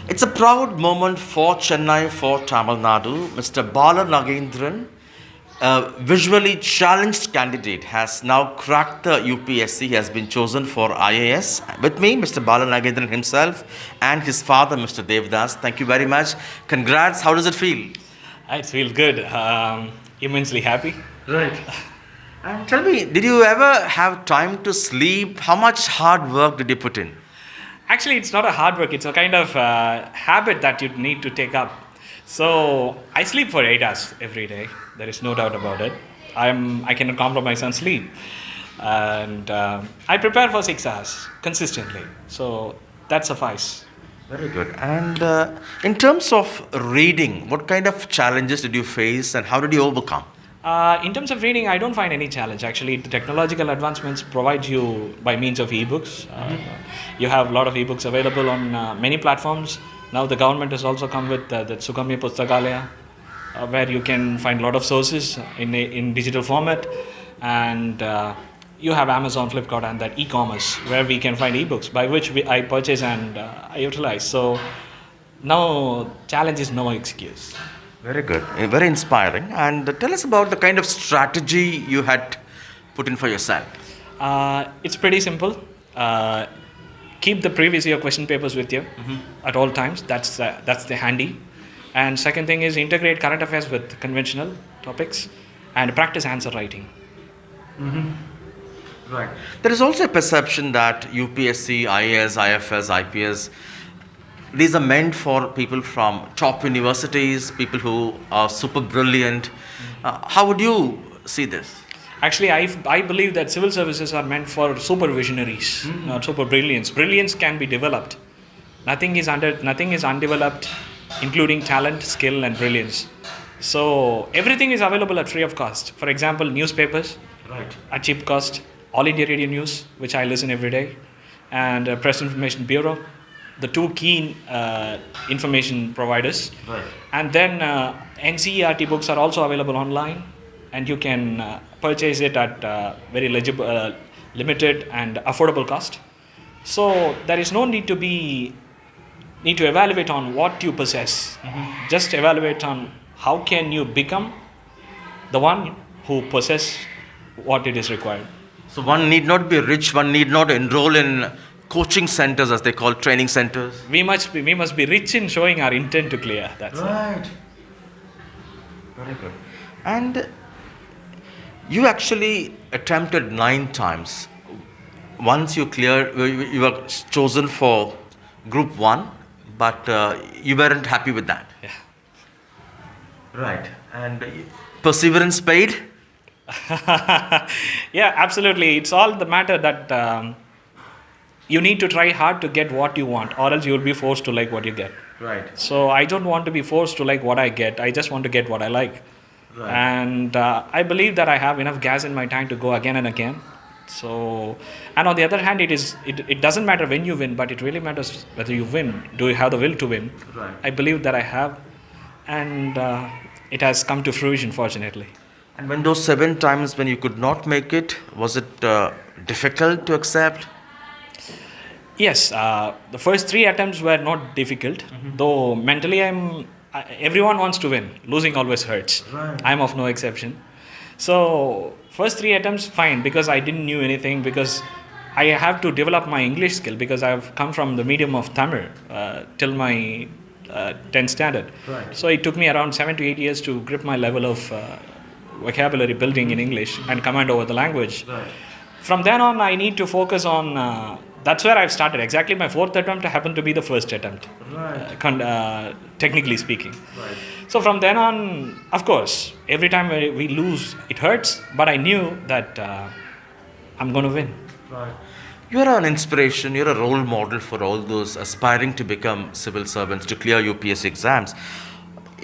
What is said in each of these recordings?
It's a proud moment for Chennai, for Tamil Nadu. Mr. Bala Nagendran, a visually challenged candidate, has now cracked the UPSC. He has been chosen for IAS. With me, Mr. Bala Nagendran himself and his father, Mr. Devdas. Thank you very much. Congrats. How does it feel? It feels good. Immensely happy. Right. And tell me, did you ever have time to sleep? How much hard work did you put in? Actually, it's not a hard work. It's a kind of habit that you need to take up. So I sleep for 8 hours every day. There is no doubt about it. I cannot compromise on sleep, and I prepare for 6 hours consistently. So that suffice. Very good. And in terms of reading, what kind of challenges did you face and how did you overcome? In terms of reading, I don't find any challenge. Actually, the technological advancements provide you by means of ebooks. You have a lot of ebooks available on many platforms. Now the government has also come with the Sugamya Pustakalaya, where you can find a lot of sources in digital format, and you have Amazon, Flipkart, and that e-commerce where we can find ebooks by which I purchase and I utilize. So now challenge is no excuse. Very good. Very inspiring. And tell us about the kind of strategy you had put in for yourself. It's pretty simple. Keep the previous year question papers with you at all times. That's the handy. And second thing is integrate current affairs with conventional topics and practice answer writing. Right. There is also a perception that UPSC, IAS, IFS, IPS, these are meant for people from top universities, people who are super brilliant. How would you see this? Actually, I believe that civil services are meant for super visionaries, not super brilliance. Brilliance can be developed. Nothing is undeveloped, including talent, skill, and brilliance. So everything is available at free of cost. For example, newspapers, Right. at cheap cost. All India Radio News, which I listen every day, and Press Information Bureau, the two key information providers. Right. And then NCERT books are also available online, and you can purchase it at very limited and affordable cost. So there is no need to evaluate on what you possess. Just evaluate on how can you become the one who possess what it is required. So one need not be rich, one need not enroll in coaching centers as they call training centers. We must be rich in showing our intent to clear. That's it. Right. Very good. And you actually attempted 9 times. Once you were chosen for group 1, but you weren't happy with that. Yeah. Right. And perseverance paid? Yeah, absolutely. It's all the matter that you need to try hard to get what you want, or else you will be forced to like what you get. Right. So I don't want to be forced to like what I get. I just want to get what I like. Right. And I believe that I have enough gas in my tank to go again and again. So, and on the other hand, it doesn't matter when you win, but it really matters whether you win. Do you have the will to win? Right. I believe that I have, and it has come to fruition, fortunately. And when those 7 times when you could not make it, was it difficult to accept? Yes, the first 3 attempts were not difficult, though mentally everyone wants to win. Losing always hurts. Right. I'm of no exception. So first 3 attempts, fine, because I didn't knew anything, because I have to develop my English skill, because I've come from the medium of Tamil till my 10th standard. Right. So it took me around 7 to 8 years to grip my level of vocabulary building in English and command over the language. Right. From then on, I need to focus on, that's where I've started. Exactly my 4th attempt happened to be the first attempt, Right. technically speaking. Right. So from then on, of course, every time we lose, it hurts, but I knew that I'm going to win. Right. You're an inspiration, you're a role model for all those aspiring to become civil servants, to clear UPSC exams.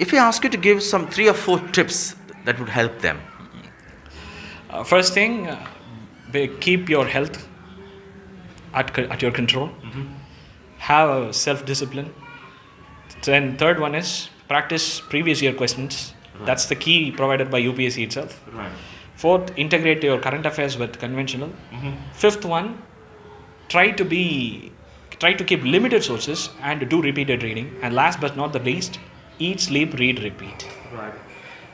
If I ask you to give some 3 or 4 tips that would help them. First thing, keep your health at your control. Have self-discipline. Then third one is practice previous year questions. Right. That's the key provided by UPSC itself. Right. Fourth, integrate your current affairs with conventional. Fifth one, try to be try to keep limited sources and do repeated reading. And last but not the least, eat, sleep, read, repeat. Right.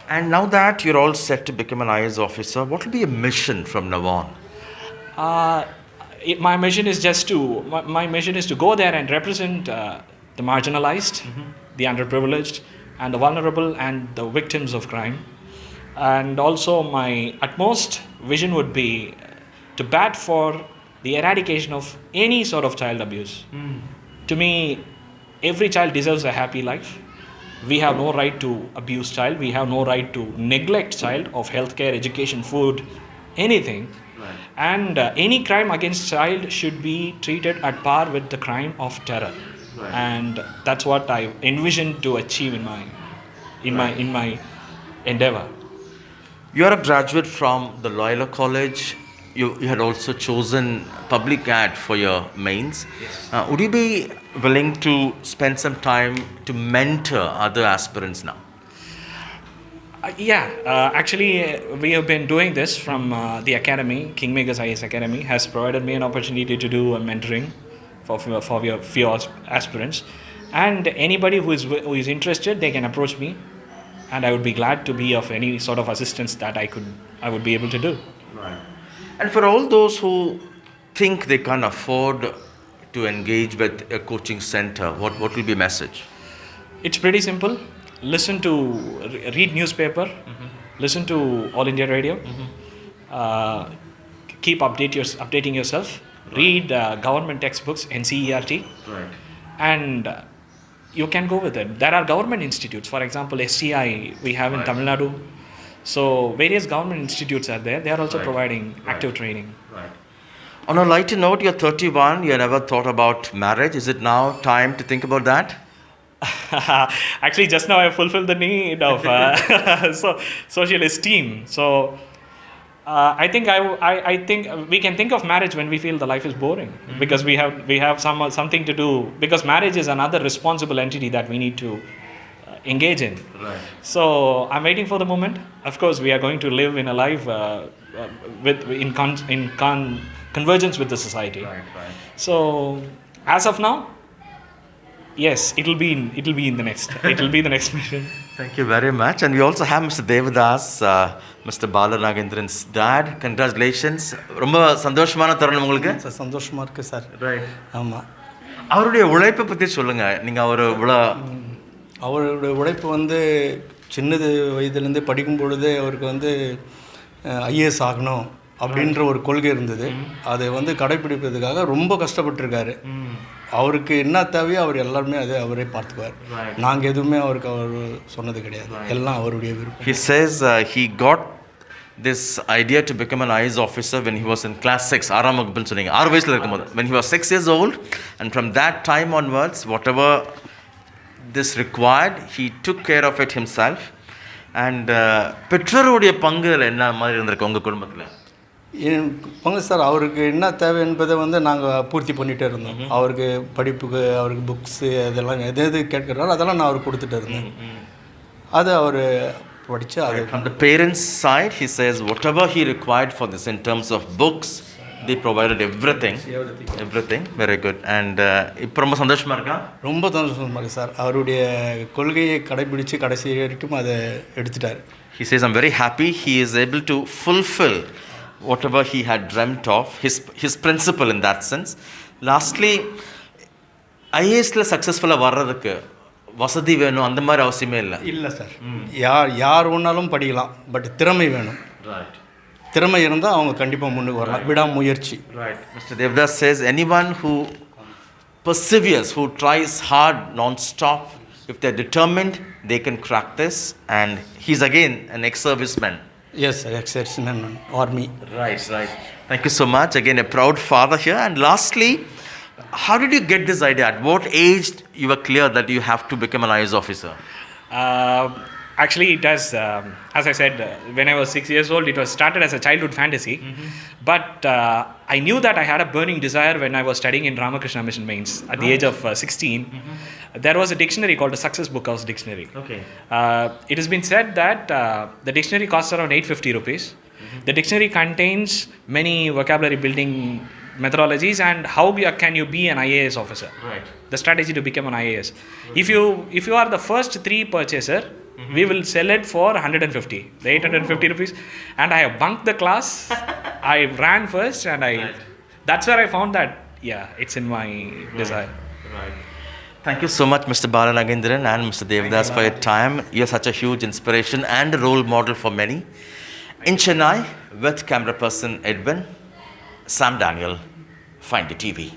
And now that you're all set to become an IAS officer, what will be your mission from now on? My mission is my mission is to go there and represent the marginalized, the underprivileged, and the vulnerable, and the victims of crime. And also, my utmost vision would be to bat for the eradication of any sort of child abuse. To me, every child deserves a happy life. We have no right to abuse child. We have no right to neglect child of healthcare, education, food, anything. Right. And any crime against child should be treated at par with the crime of terror. Right. And that's what I envision to achieve in my endeavor. You are a graduate from the Loyola College. You had also chosen public ad for your mains. Yes. Would you be willing to spend some time to mentor other aspirants now? Actually, we have been doing this from the academy. Kingmakers IAS Academy has provided me an opportunity to do a mentoring for few aspirants. And anybody who is interested, they can approach me, and I would be glad to be of any sort of assistance that I would be able to do. Right. And for all those who think they can't afford to engage with a coaching center, what will be a message? It's pretty simple. Listen to, read newspaper, listen to All India Radio, keep updating yourself, read government textbooks, NCERT, Right. and you can go with it. There are government institutes, for example, STI we have in Right. Tamil Nadu. So various government institutes are there. They are also Right. providing Right. active training. Right. On a lighter note, you're 31, you never thought about marriage. Is it now time to think about that? Actually, just now I fulfilled the need of social esteem. So I think I think we can think of marriage when we feel the life is boring, because we have something to do, because marriage is another responsible entity that we need to engage in. Right. So I'm waiting for the moment. Of course, we are going to live in a life convergence with the society. Right. So as of now, yes, it'll be the next mission. Thank you very much. And we also have Mr. Devadas, Mr. Bala Nagendran's dad. Congratulations. ரொம்ப சந்தோஷமான தருணம் உங்களுக்கு. Sir சந்தோஷமாக இருக்குது sir. Right. ஆமாம். அவருடைய உழைப்பை பற்றி சொல்லுங்கள். நீங்கள் அவர் அவருடைய உழைப்பு வந்து சின்னது வயதுலேருந்து படிக்கும் பொழுதே அவருக்கு ஐஏஎஸ் ஆகணும் அப்படின்ற ஒரு கொள்கை இருந்தது. அதை கடைப்பிடிப்பதுக்காக ரொம்ப கஷ்டப்பட்டுருக்காரு. அவருக்கு என்ன தேவையோ அவர் எல்லாருமே அவரே பார்த்துக்குவார். நாங்கள் எதுவுமே அவருக்கு அவர் சொன்னது கிடையாது. எல்லாம் அவருடைய விருப்பம். He says he got this idea to become an IAS officer when he was in class 6. ஆறாம் வகுப்புன்னு சொன்னீங்க. 6 வயசில் இருக்கும்போது. When he was 6 years old, and from that time onwards, whatever this required, he took care of it himself. And பெற்றோருடைய பங்கு என்ன மாதிரி இருந்திருக்கு உங்கள் குடும்பத்தில்? பங்கு சார், அவருக்கு என்ன தேவை என்பதை நாங்கள் பூர்த்தி பண்ணிகிட்டே இருந்தோம். அவருக்கு படிப்புக்கு, அவருக்கு புக்ஸு, அதெல்லாம் எது கேட்குறாரோ அதெல்லாம் நான் அவருக்கு கொடுத்துட்டு இருந்தேன். அது அவர் படித்து அது. From the parents' side, he says whatever he required for this in terms of books, they provided everything. Very good. And இப்போ ரொம்ப சந்தோஷமாக இருக்கா? ரொம்ப சந்தோஷமாக இருக்குது சார். அவருடைய கொள்கையை கடைபிடித்து கடைசி வரைக்கும் அதை எடுத்துட்டார். He says, I'm very happy he is able to fulfill whatever he had dreamt of, his principle in that sense. Lastly, ஐஏஎஸ்ல சக்ஸஸ்ஃபுல்லாக வர்றதுக்கு வசதி வேணும் அந்த மாதிரி அவசியமே இல்லை சார். யார் ஒன்றாலும் படிக்கலாம், பட் திறமை வேணும். ரைட். திறமை இருந்தால் அவங்க கண்டிப்பாக முன்னுக்கு வரலாம். விடாமுயற்சி. Right. Mr. Devdas says anyone who perseveres, who tries hard non-stop, if they're determined, they can crack this. And he's again an ex-serviceman. Yes, ex-serviceman, army. Right. Thank you so much. Again, a proud father here. And lastly, how did you get this idea? At what age you were clear that you have to become an IAS officer? Actually, it has, as I said, when I was 6 years old, it was started as a childhood fantasy. But I knew that I had a burning desire when I was studying in Ramakrishna Mission Mains at the age of 16. There was a dictionary called the Success Book House Dictionary. Okay. It has been said that the dictionary costs around 850 rupees. The dictionary contains many vocabulary building methodologies and how can you be an IAS officer. Right. The strategy to become an IAS. If you are the first 3 purchaser, we will sell it for 150, the 850 rupees. And I have bunked the class. I ran first, and that's where I found that it's in my desire. Right. Thank you so much, Mr. Bala Nagendran and Mr. Devdas, for your time. You're such a huge inspiration and a role model for many. In Chennai, with camera person Edwin, Sam Daniel, Find the TV.